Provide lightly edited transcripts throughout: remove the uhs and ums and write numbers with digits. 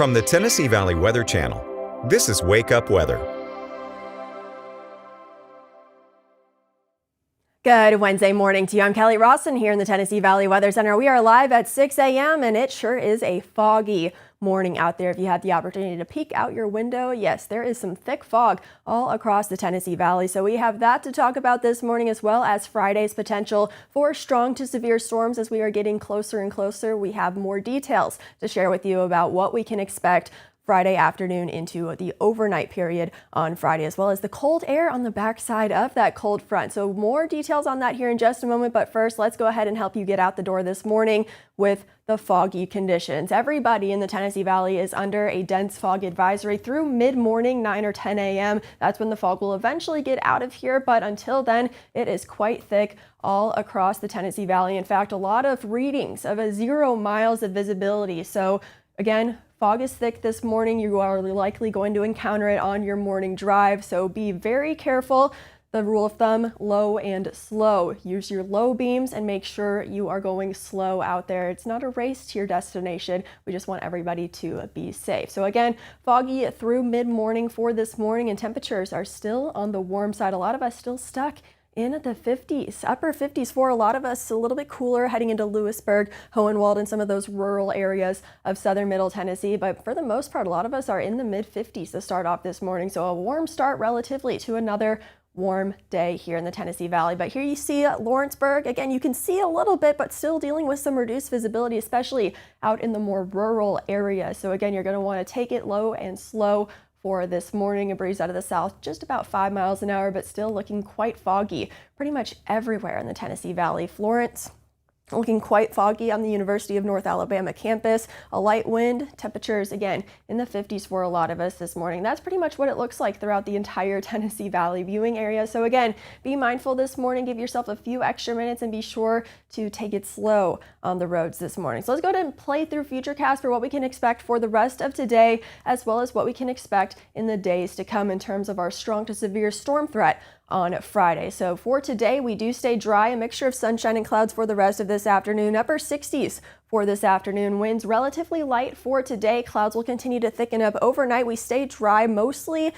From the Tennessee Valley Weather Channel, this is Wake Up Weather. Good Wednesday morning to you. I'm Kelly Rawson here in the Tennessee Valley Weather Center. We are live at 6 a.m. and it sure is a foggy morning out there. If you had the opportunity to peek out your window, yes, there is some thick fog all across the Tennessee Valley. So we have that to talk about this morning, as well as Friday's potential for strong to severe storms as we are getting closer and closer. We have more details to share with you about what we can expect Friday afternoon into the overnight period on Friday, as well as the cold air on the backside of that cold front. So more details on that here in just a moment. But first, let's go ahead and help you get out the door this morning with the foggy conditions. Everybody in the Tennessee Valley is under a dense fog advisory through mid-morning, 9 or 10 a.m. That's when the fog will eventually get out of here. But until then, it is quite thick all across the Tennessee Valley. In fact, a lot of readings of 0 miles of visibility. So again, fog is thick this morning. You are likely going to encounter it on your morning drive, so be very careful. The rule of thumb, low and slow. Use your low beams and make sure you are going slow out there. It's not a race to your destination. We just want everybody to be safe. So again, foggy through mid-morning for this morning, and temperatures are still on the warm side. A lot of us still stuck in the 50s, upper 50s for a lot of us, a little bit cooler heading into Lewisburg, Hohenwald, and some of those rural areas of southern middle Tennessee. But for the most part, a lot of us are in the mid 50s to start off this morning. So a warm start relatively to another warm day here in the Tennessee Valley. But here you see Lawrenceburg. Again, you can see a little bit, but still dealing with some reduced visibility, especially out in the more rural areas. So again, you're going to want to take it low and slow for this morning. A breeze out of the south, just about 5 miles an hour, but still looking quite foggy pretty much everywhere in the Tennessee Valley. Florence looking quite foggy on the University of North Alabama campus. A light wind, temperatures again in the 50s for a lot of us this morning. That's pretty much what it looks like throughout the entire Tennessee Valley viewing area. So again, be mindful this morning, give yourself a few extra minutes and be sure to take it slow on the roads this morning. So let's go ahead and play through Futurecast for what we can expect for the rest of today, as well as what we can expect in the days to come in terms of our strong to severe storm threat on Friday. So for today, we do stay dry, a mixture of sunshine and clouds for the rest of this afternoon. Upper 60s for this afternoon. Winds relatively light for today. Clouds will continue to thicken up overnight. We stay dry, mostly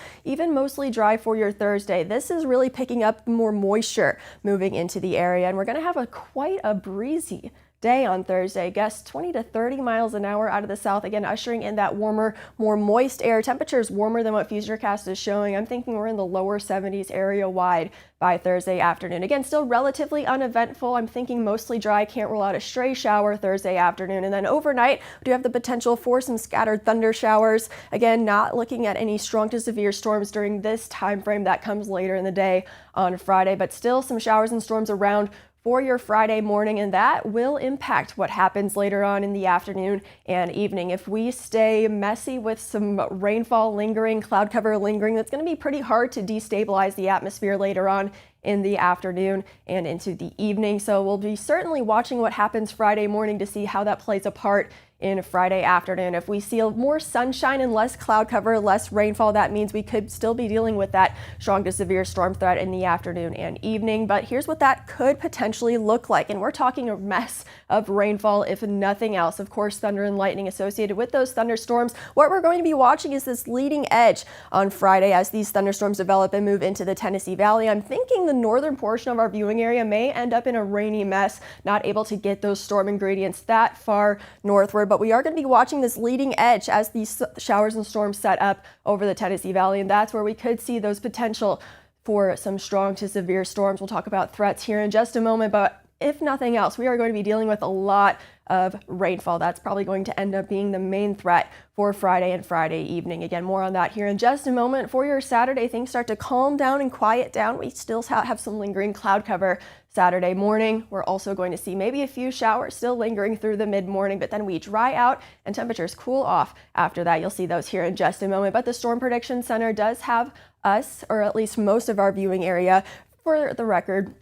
dry for your Thursday. This is really picking up more moisture moving into the area, and we're going to have quite a breezy day on Thursday. Gusts 20 to 30 miles an hour out of the south, again ushering in that warmer, more moist air. Temperatures warmer than what Futurecast is showing. I'm thinking we're in the lower 70s area wide by Thursday afternoon. Again, still relatively uneventful. I'm thinking mostly dry. Can't rule out a stray shower Thursday afternoon. And then overnight, we do have the potential for some scattered thunder showers. Again, not looking at any strong to severe storms during this time frame. That comes later in the day on Friday, but still some showers and storms around for your Friday morning, and that will impact what happens later on in the afternoon and evening. If we stay messy with some rainfall lingering, cloud cover lingering, that's going to be pretty hard to destabilize the atmosphere later on in the afternoon and into the evening. So we'll be certainly watching what happens Friday morning to see how that plays a part in Friday afternoon. If we see more sunshine and less cloud cover, less rainfall, that means we could still be dealing with that strong to severe storm threat in the afternoon and evening. But here's what that could potentially look like. And we're talking a mess of rainfall, if nothing else. Of course, thunder and lightning associated with those thunderstorms. What we're going to be watching is this leading edge on Friday as these thunderstorms develop and move into the Tennessee Valley. I'm thinking the northern portion of our viewing area may end up in a rainy mess, not able to get those storm ingredients that far northward. But we are going to be watching this leading edge as these showers and storms set up over the Tennessee Valley, and that's where we could see those potential for some strong to severe storms. We'll talk about threats here in just a moment, but if nothing else, we are going to be dealing with a lot of rainfall. That's probably going to end up being the main threat for Friday and Friday evening. Again, more on that here in just a moment. For your Saturday, things start to calm down and quiet down. We still have some lingering cloud cover Saturday morning. We're also going to see maybe a few showers still lingering through the mid-morning, but then we dry out and temperatures cool off after that. You'll see those here in just a moment. But the Storm Prediction Center does have us, or at least most of our viewing area, for the record.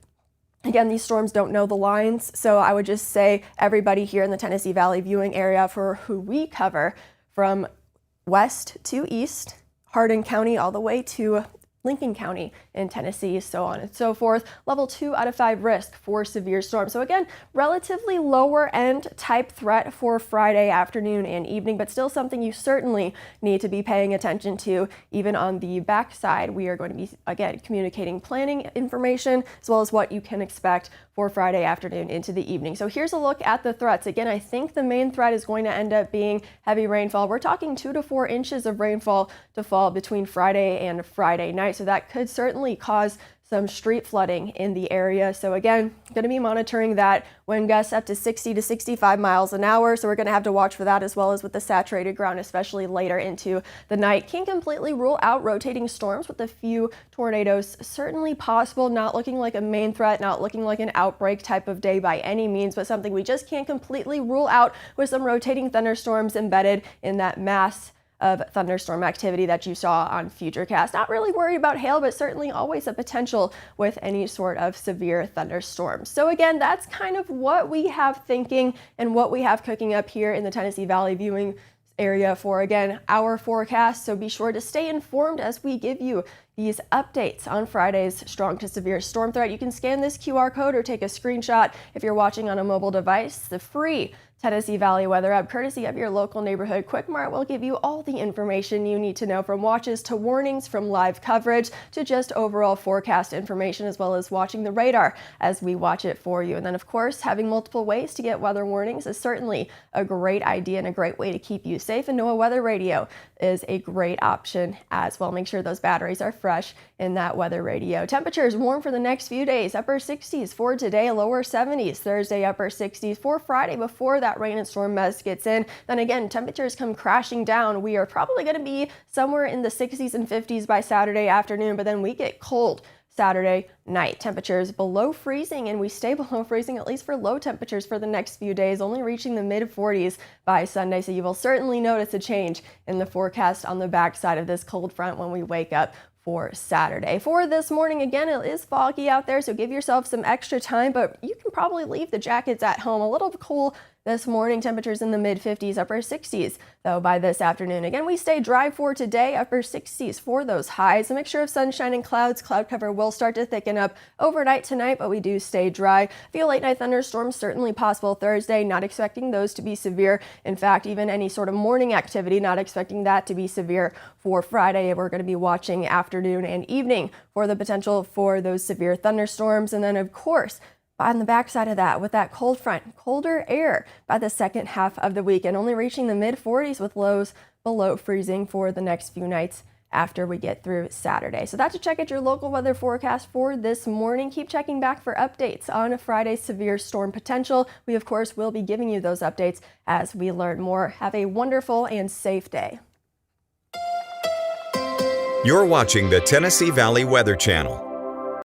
Again, these storms don't know the lines, so I would just say everybody here in the Tennessee Valley viewing area for who we cover from west to east, Hardin County all the way to Lincoln County in Tennessee, so on and so forth. Level 2 out of 5 risk for severe storms. So again, relatively lower end type threat for Friday afternoon and evening, but still something you certainly need to be paying attention to. Even on the backside, we are going to be, again, communicating planning information as well as what you can expect for Friday afternoon into the evening. So here's a look at the threats. Again, I think the main threat is going to end up being heavy rainfall. We're talking 2 to 4 inches of rainfall to fall between Friday and Friday night. So that could certainly cause some street flooding in the area. So again, going to be monitoring that. Wind gusts up to 60 to 65 miles an hour. So we're going to have to watch for that, as well as with the saturated ground, especially later into the night. Can't completely rule out rotating storms with a few tornadoes certainly possible. Not looking like a main threat, not looking like an outbreak type of day by any means, but something we just can't completely rule out with some rotating thunderstorms embedded in that mass of thunderstorm activity that you saw on Futurecast. Not really worried about hail, but certainly always a potential with any sort of severe thunderstorms. So again, that's kind of what we have thinking and what we have cooking up here in the Tennessee Valley viewing area for, again, our forecast. So be sure to stay informed as we give you these updates on Friday's strong to severe storm threat. You can scan this QR code or take a screenshot if you're watching on a mobile device. The free Tennessee Valley Weather app, courtesy of your local neighborhood Quick Mart, will give you all the information you need to know, from watches to warnings, from live coverage to just overall forecast information, as well as watching the radar as we watch it for you. And then, of course, having multiple ways to get weather warnings is certainly a great idea and a great way to keep you safe. And NOAA Weather Radio is a great option as well. Make sure those batteries are fresh in that weather radio. Temperatures warm for the next few days. Upper 60s for today, lower 70s Thursday, upper 60s for Friday before that rain and storm mess gets in. Then again, temperatures come crashing down. We are probably going to be somewhere in the 60s and 50s by Saturday afternoon, but then we get cold Saturday night. Temperatures below freezing, and we stay below freezing at least for low temperatures for the next few days, only reaching the mid 40s by Sunday. So you will certainly notice a change in the forecast on the backside of this cold front when we wake up for Saturday. For this morning, again, it is foggy out there, so give yourself some extra time, but you can probably leave the jackets at home. A little cool this morning, temperatures in the mid 50s, upper 60s, though by this afternoon. Again, we stay dry for today, upper 60s for those highs. A mixture of sunshine and clouds. Cloud cover will start to thicken up overnight tonight, but we do stay dry. A few late night thunderstorms certainly possible Thursday, not expecting those to be severe. In fact, even any sort of morning activity, not expecting that to be severe for Friday. We're going to be watching afternoon and evening for the potential for those severe thunderstorms. And then, of course, on the backside of that, with that cold front, colder air by the second half of the week, and only reaching the mid 40s with lows below freezing for the next few nights after we get through Saturday. So that's a check at your local weather forecast for this morning. Keep checking back for updates on Friday's severe storm potential. We, of course, will be giving you those updates as we learn more. Have a wonderful and safe day. You're watching the Tennessee Valley Weather Channel.